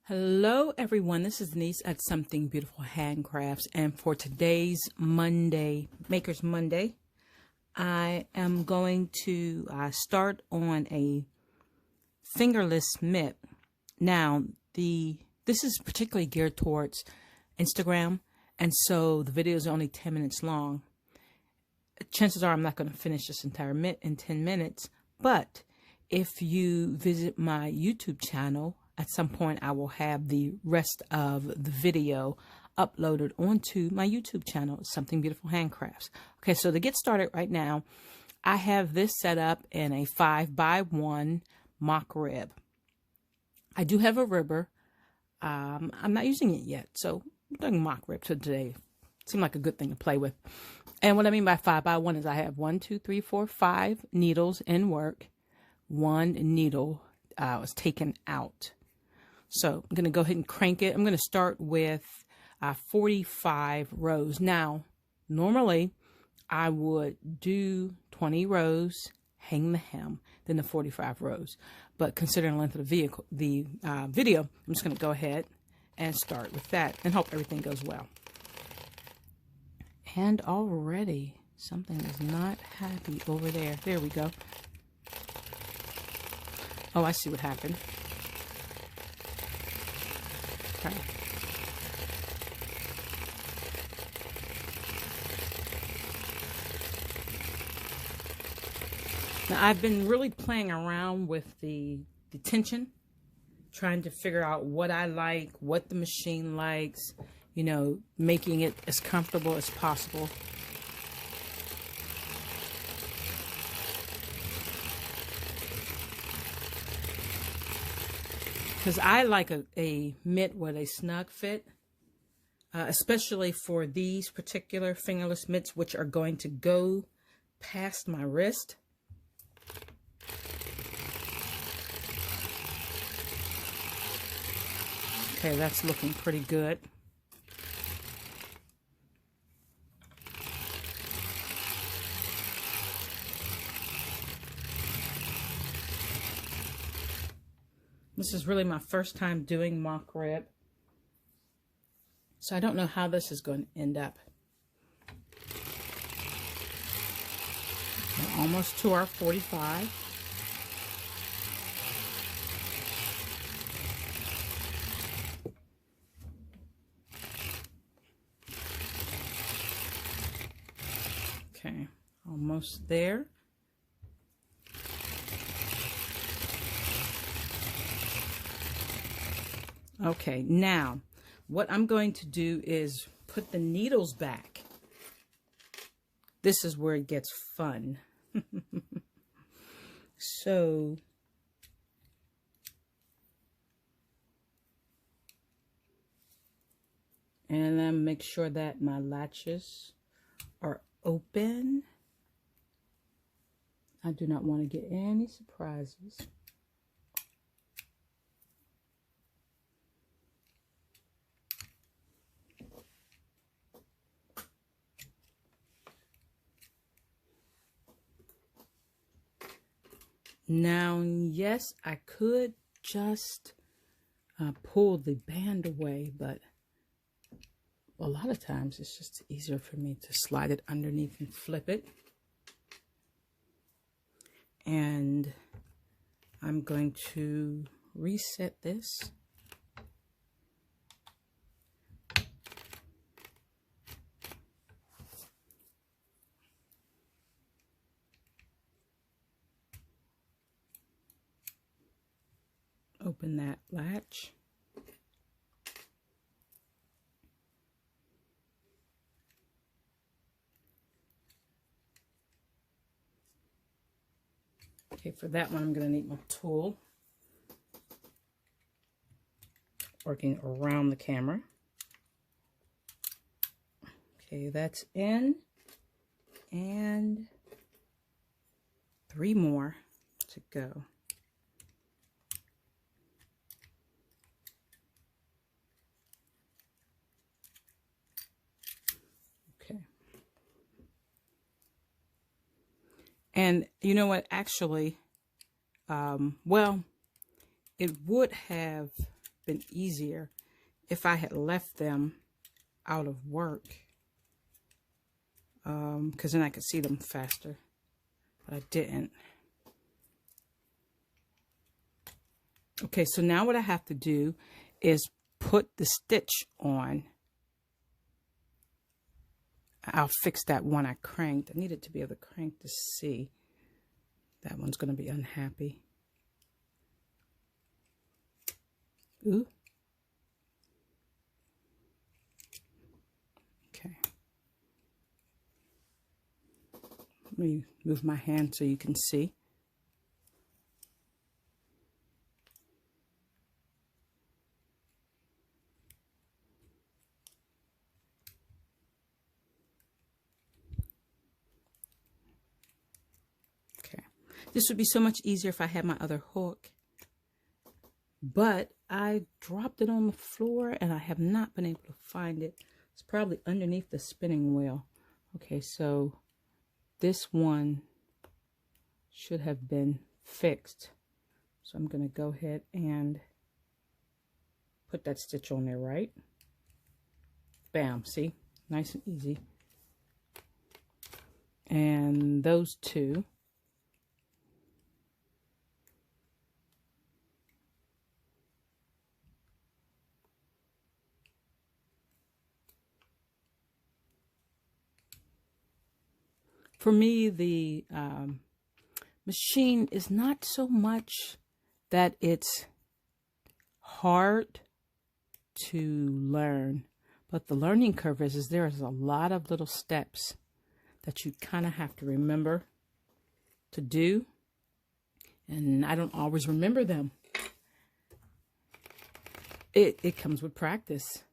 Hello everyone, this is Denise at Something Beautiful Handcrafts, and for today's Monday, Maker's Monday, I am going to start on a fingerless mitt. Now, this is particularly geared towards Instagram, and so the video is only 10 minutes long. Chances are I'm not going to finish this entire mitt in 10 minutes, but if you visit my YouTube channel, at some point I will have the rest of the video uploaded onto my YouTube channel, Something Beautiful Handcrafts. Okay, so to get started right now, I have this set up in a 5x1 mock rib. I do have a ribber. I'm not using it yet, so I'm doing mock rib today. Seemed like a good thing to play with. And what I mean by 5x1 is I have 5 needles in work. One needle was taken out. So I'm going to go ahead and crank it. I'm going to start with 45 rows. Now, normally I would do 20 rows, hang the hem, then the 45 rows. But considering the length of the video, I'm just going to go ahead and start with that and hope everything goes well. And already something is not happy over there. There we go. Oh, I see what happened. Okay. Now, I've been really playing around with the tension, trying to figure out what I like, what the machine likes, you know, making it as comfortable as possible. Because I like a mitt with a snug fit, especially for these particular fingerless mitts, which are going to go past my wrist. Okay, that's looking pretty good. This is really my first time doing mock rib, so I don't know how this is going to end up. We're almost to our 45. Okay, almost there. Okay, now what I'm going to do is put the needles back. This is where it gets fun. So and then make sure that my latches are open. I do not want to get any surprises. Now, yes, I could just pull the band away, but a lot of times it's just easier for me to slide it underneath and flip it. And I'm going to reset this. Open that latch. Okay, for that one, I'm going to need my tool. Working around the camera. Okay, that's in. And 3 more to go. And you know what, actually, well, it would have been easier if I had left them out of work, because then I could see them faster, but I didn't. Okay, so now what I have to do is put the stitch on. I'll fix that one I cranked. I needed to be able to crank to see. That one's going to be unhappy. Ooh. Okay. Let me move my hand so you can see. This would be so much easier if I had my other hook, but I dropped it on the floor and I have not been able to find it. It's probably underneath the spinning wheel. Okay, so this one should have been fixed. So I'm going to go ahead and put that stitch on there, right? Bam, see? Nice and easy. And those two. For me, the machine is not so much that it's hard to learn, but the learning curve is there is a lot of little steps that you kind of have to remember to do, and I don't always remember them. It comes with practice.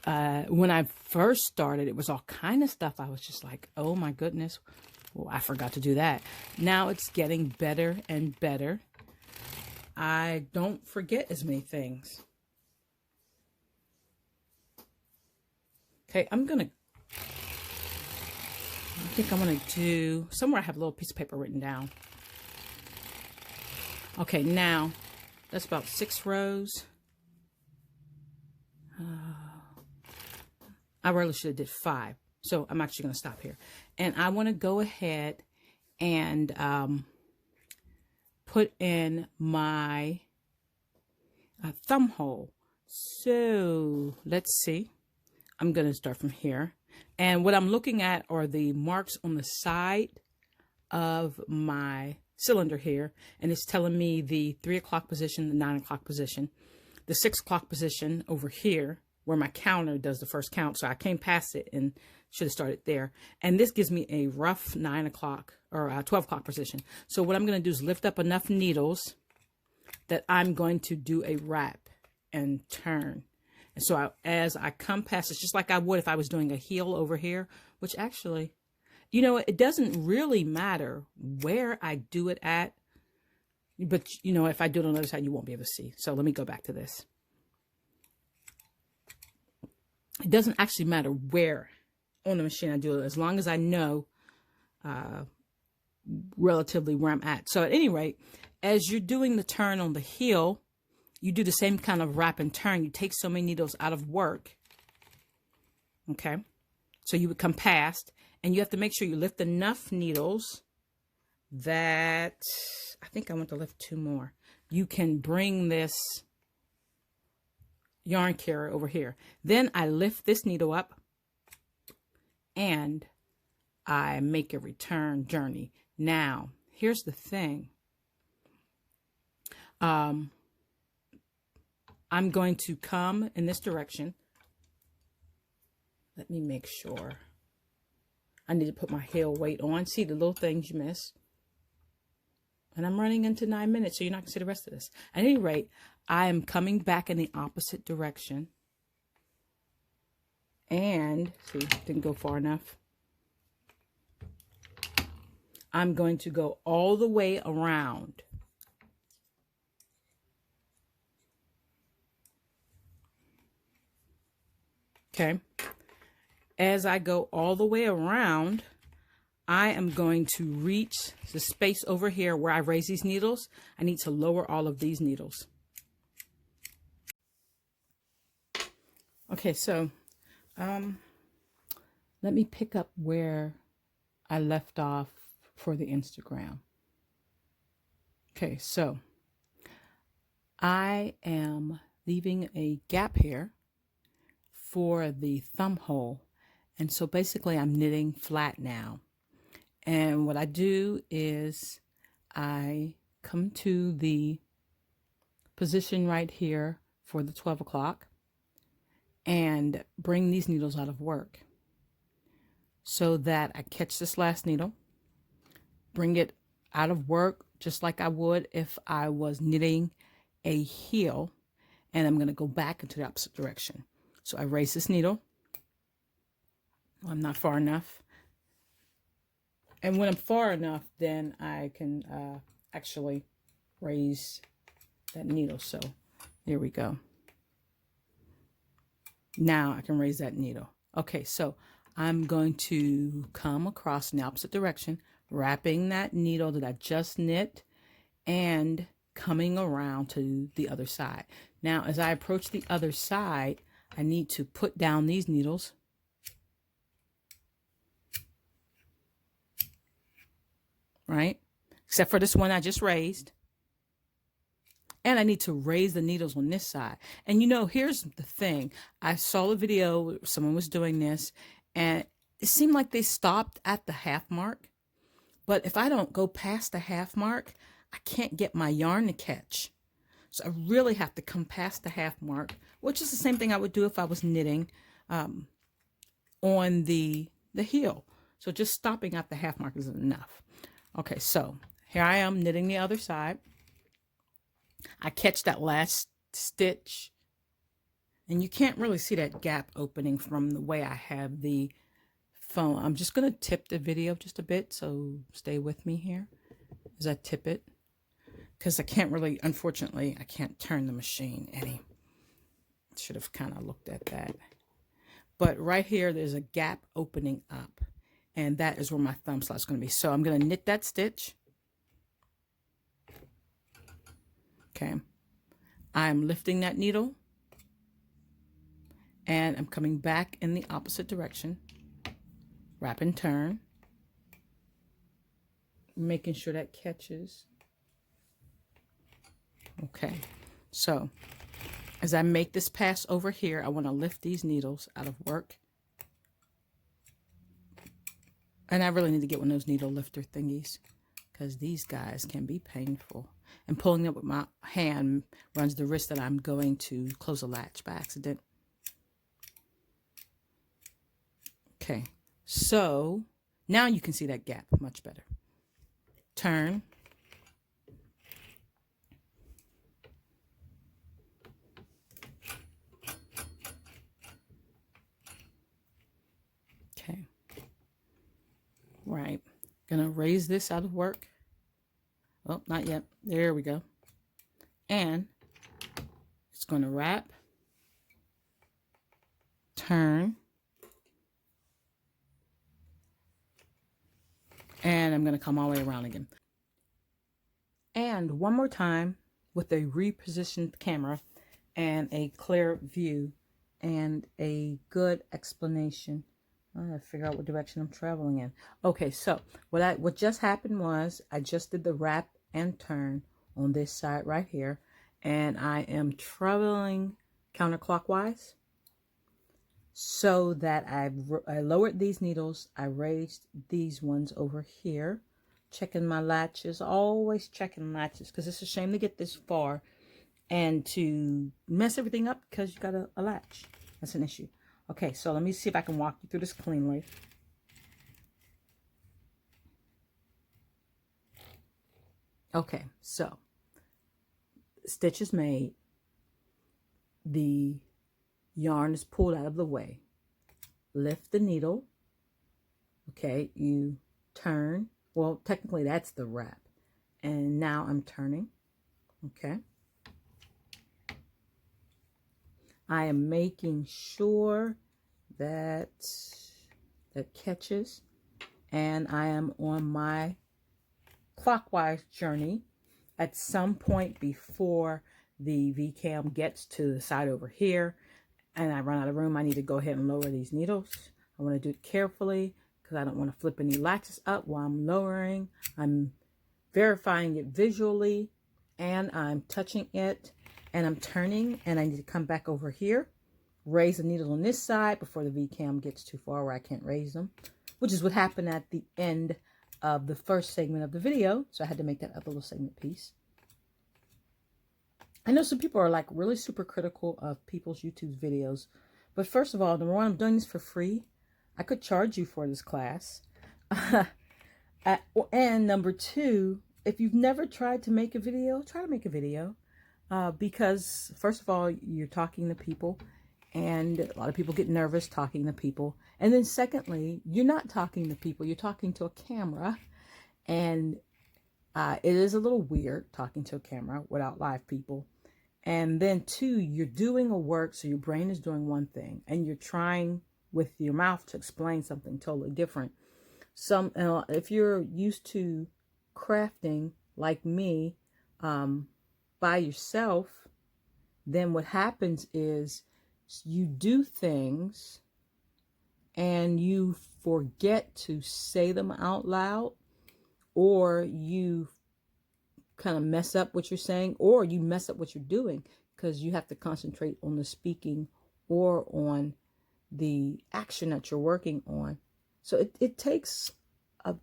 When I first started, it was all kind of stuff. I was just like, oh my goodness, well, I forgot to do that. Now it's getting better and better. I don't forget as many things. Okay, I think I'm gonna do, somewhere I have a little piece of paper written down. Okay, now that's about 6 rows. I really should have did 5. So I'm actually going to stop here. And I want to go ahead and put in my thumb hole. So let's see. I'm going to start from here. And what I'm looking at are the marks on the side of my cylinder here. And it's telling me the 3 o'clock position, the 9 o'clock position, the 6 o'clock position over here, where my counter does the first count. So I came past it and should have started there. And this gives me a rough 9 o'clock or 12 o'clock position. So what I'm going to do is lift up enough needles that I'm going to do a wrap and turn. And so as I come past, it's just like I would if I was doing a heel over here, which actually, you know, it doesn't really matter where I do it at. But, you know, if I do it on the other side, you won't be able to see. So let me go back to this. It doesn't actually matter where on the machine I do it, as long as I know relatively where I'm at. So at any rate, as you're doing the turn on the heel, you do the same kind of wrap and turn. You take so many needles out of work. Okay. So you would come past, and you have to make sure you lift enough needles that, I think I want to lift 2 more. You can bring this yarn carrier over here. Then I lift this needle up and I make a return journey. Now, here's the thing. I'm going to come in this direction. Let me make sure. I need to put my heel weight on. See the little things you miss. And I'm running into 9 minutes, so you're not going to see the rest of this. At any rate, I am coming back in the opposite direction. And, see, didn't go far enough. I'm going to go all the way around. Okay. As I go all the way around, I am going to reach the space over here where I raise these needles. I need to lower all of these needles. Okay, so let me pick up where I left off for the Instagram. Okay, so I am leaving a gap here for the thumb hole. And so basically I'm knitting flat now. And what I do is I come to the position right here for the 12 o'clock and bring these needles out of work so that I catch this last needle, bring it out of work just like I would if I was knitting a heel, and I'm going to go back into the opposite direction. So I raise this needle. I'm not far enough. And when I'm far enough, then I can actually raise that needle. So there we go. Now I can raise that needle. Okay, so I'm going to come across in the opposite direction, wrapping that needle that I just knit and coming around to the other side. Now, as I approach the other side, I need to put down these needles. Right? Except for this one I just raised. And I need to raise the needles on this side. And you know, here's the thing. I saw a video, someone was doing this, and it seemed like they stopped at the half mark. But if I don't go past the half mark, I can't get my yarn to catch. So I really have to come past the half mark, which is the same thing I would do if I was knitting on the heel. So just stopping at the half mark isn't enough. Okay, so here I am knitting the other side. I catch that last stitch, and you can't really see that gap opening from the way I have the phone. I'm just going to tip the video just a bit, so stay with me here as I tip it, because I can't really, unfortunately, I can't turn the machine any. Should have kind of looked at that. But right here, there's a gap opening up, and that is where my thumb slot is going to be. So I'm going to knit that stitch. Okay, I'm lifting that needle and I'm coming back in the opposite direction, wrap and turn, making sure that catches. Okay, so as I make this pass over here, I want to lift these needles out of work. And I really need to get one of those needle lifter thingies, because these guys can be painful. And pulling it with my hand runs the risk that I'm going to close a latch by accident. Okay, so now you can see that gap much better. Turn. Okay. Right. Gonna raise this out of work. Oh, not yet. There we go. And it's going to wrap, turn, and I'm going to come all the way around again. And one more time with a repositioned camera and a clear view and a good explanation. I gotta figure out what direction I'm traveling in. Okay, so what just happened was I just did the wrap and turn on this side right here, and I am traveling counterclockwise so that I lowered these needles. I raised these ones over here, checking my latches, always checking latches, because it's a shame to get this far and to mess everything up because you got a latch. That's an issue. Okay, so let me see if I can walk you through this cleanly. Okay, so stitch is made. The yarn is pulled out of the way. Lift the needle. Okay, you turn. Well, technically that's the wrap. And now I'm turning. Okay. I am making sure that that catches, and I am on my clockwise journey at some point before the V-cam gets to the side over here. and I run out of room, I need to go ahead and lower these needles. I want to do it carefully because I don't want to flip any latches up while I'm lowering. I'm verifying it visually, and I'm touching it, and I'm turning, and I need to come back over here, raise the needle on this side before the V-cam gets too far where I can't raise them, which is what happened at the end of the first segment of the video. So I had to make that other little segment piece. I know some people are like really super critical of people's YouTube videos, but first of all, number one, I'm doing this for free. I could charge you for this class. And number two, if you've never tried to make a video, try to make a video. Because first of all, you're talking to people, and a lot of people get nervous talking to people. And then secondly, you're not talking to people, you're talking to a camera. And it is a little weird talking to a camera without live people. And then two, you're doing a work, so your brain is doing one thing, and you're trying with your mouth to explain something totally different. If you're used to crafting like me by yourself, then what happens is you do things and you forget to say them out loud, or you kind of mess up what you're saying, or you mess up what you're doing because you have to concentrate on the speaking or on the action that you're working on. So it takes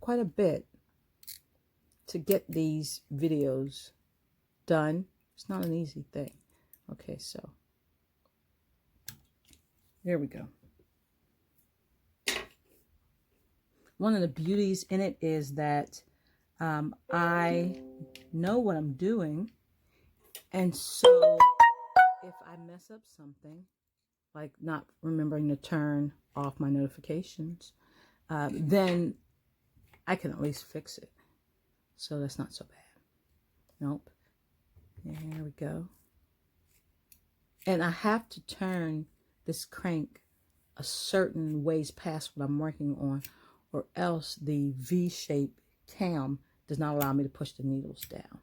quite a bit to get these videos done. It's not an easy thing. Okay, so there we go. One of the beauties in it is that I know what I'm doing, and so if I mess up something, like not remembering to turn off my notifications, then I can at least fix it. So that's not so bad. Nope. There we go. And I have to turn this crank a certain ways past what I'm working on, or else the V-shaped cam does not allow me to push the needles down.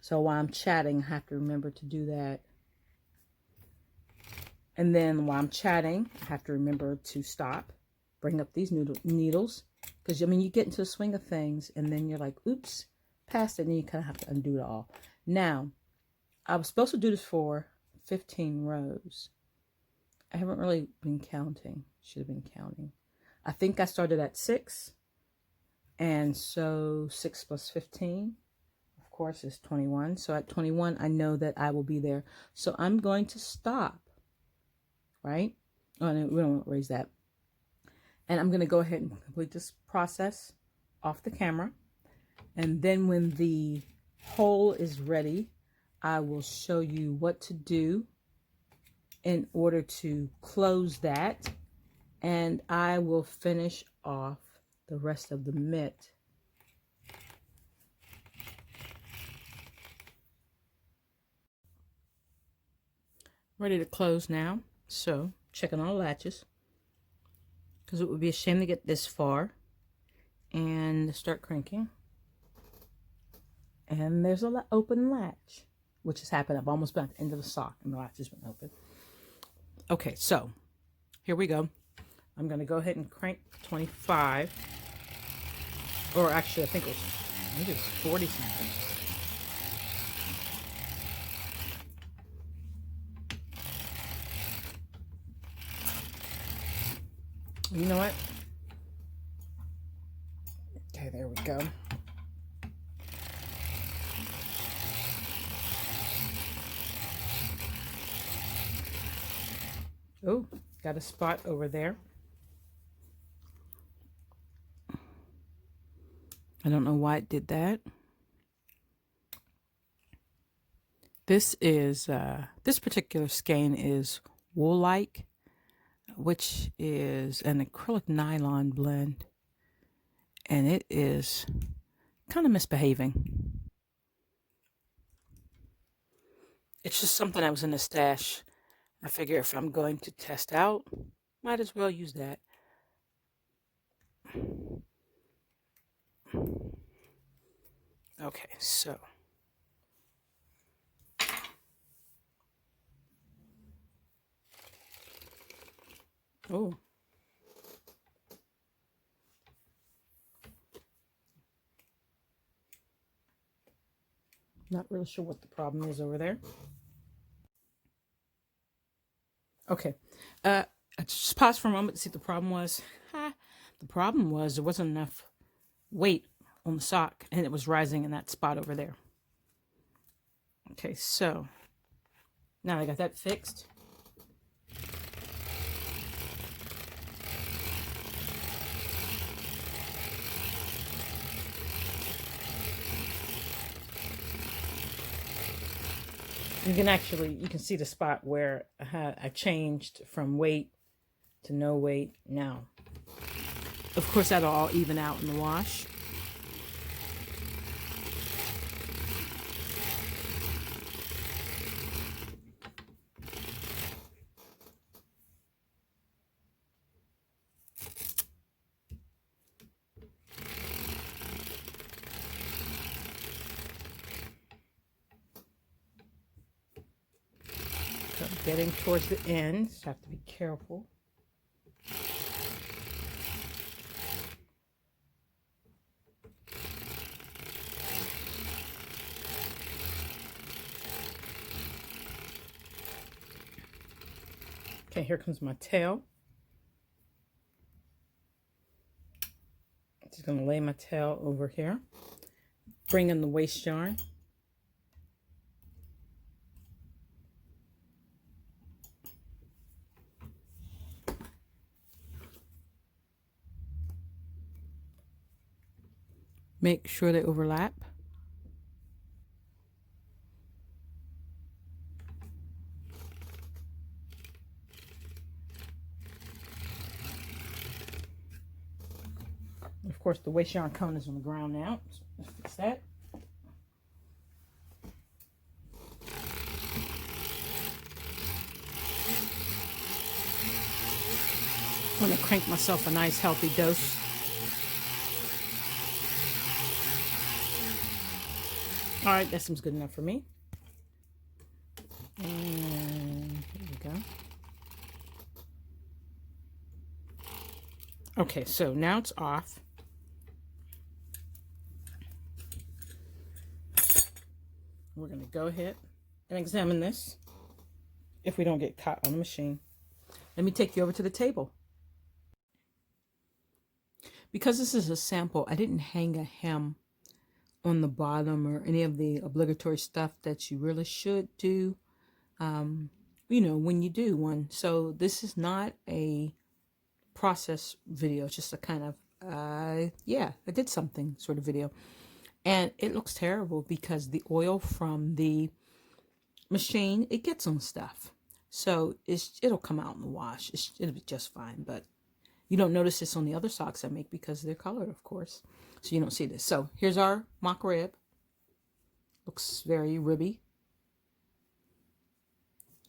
So while I'm chatting, I have to remember to do that. And then while I'm chatting, I have to remember to stop, bring up these needles. Because, I mean, you get into the swing of things, and then you're like, oops, past it, and then you kind of have to undo it all. Now, I was supposed to do this for 15 rows. I haven't really been counting. Should have been counting. I think I started at 6. And so 6 plus 15, of course, is 21. So at 21, I know that I will be there. So I'm going to stop, right? Oh, no, we don't want to raise that. And I'm going to go ahead and complete this process off the camera. And then when the hole is ready, I will show you what to do in order to close that. And I will finish off the rest of the mitt. Ready to close now. So checking all the latches, because it would be a shame to get this far and start cranking. And there's an open latch, which has happened. I've almost been at the end of the sock and the latch has been open. Okay, so here we go. I'm going to go ahead and crank 25. Or actually, I think it was 40 something. You know what? Okay, there we go. Oh, got a spot over there. I don't know why it did that. This is, this particular skein is Wool-like, which is an acrylic nylon blend. And it is kind of misbehaving. It's just something that was in the stash. I figure if I'm going to test out, might as well use that. Okay, so Oh. Not really sure what the problem is over there. Okay. I just paused for a moment to see what the problem was. The problem was there wasn't enough weight on the sock, and it was rising in that spot over there. Okay, so now I got that fixed. You can see the spot where I changed from weight to no weight now. Of course, that'll all even out in the wash. So I'm getting towards the end, so I have to be careful. Okay, here comes my tail. I'm just going to lay my tail over here. Bring in the waste yarn. Make sure they overlap. Of course, the waste yarn cone is on the ground now. So let's fix that. I'm going to crank myself a nice healthy dose. All right, that seems good enough for me. And here we go. Okay, so now it's off. We're going to go ahead and examine this if we don't get caught on the machine. Let me take you over to the table. Because this is a sample, I didn't hang a hem on the bottom or any of the obligatory stuff that you really should do, you know, when you do one. So this is not a process video. It's just a kind of, yeah, I did something sort of video. And it looks terrible because the oil from the machine, it gets on stuff. So it'll come out in the wash. It'll be just fine. But you don't notice this on the other socks I make because they're colored, of course. So you don't see this. So here's our mock rib. Looks very ribby.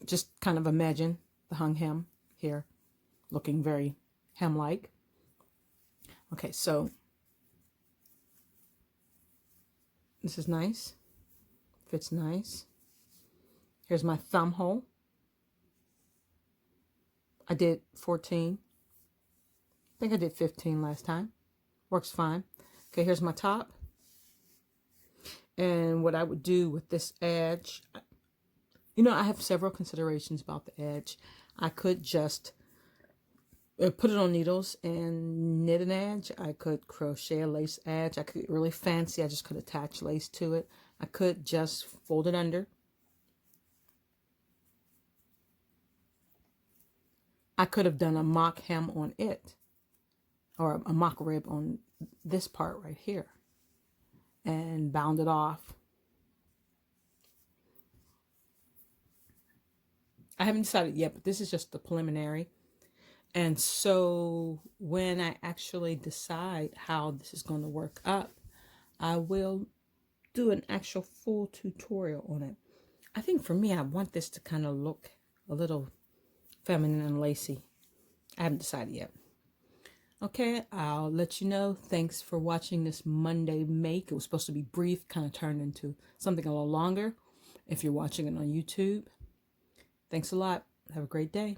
Just kind of imagine the hung hem here looking very hem-like. Okay, so this is nice. Fits nice. Here's my thumb hole. I did 14. I think I did 15 last time. Works fine. Okay, here's my top. And what I would do with this edge, you know, I have several considerations about the edge. I could just put it on needles and knit an edge. I could crochet a lace edge. I could get really fancy. I just could attach lace to it. I could just fold it under. I could have done a mock hem on it, or a mock rib on this part right here, and bound it off. I haven't decided yet, but this is just the preliminary. And so when I actually decide how this is going to work up, I will do an actual full tutorial on it. I think for me, I want this to kind of look a little feminine and lacy. I haven't decided yet. Okay, I'll let you know. Thanks for watching this Monday make. It was supposed to be brief, kind of turned into something a little longer if you're watching it on YouTube. Thanks a lot. Have a great day.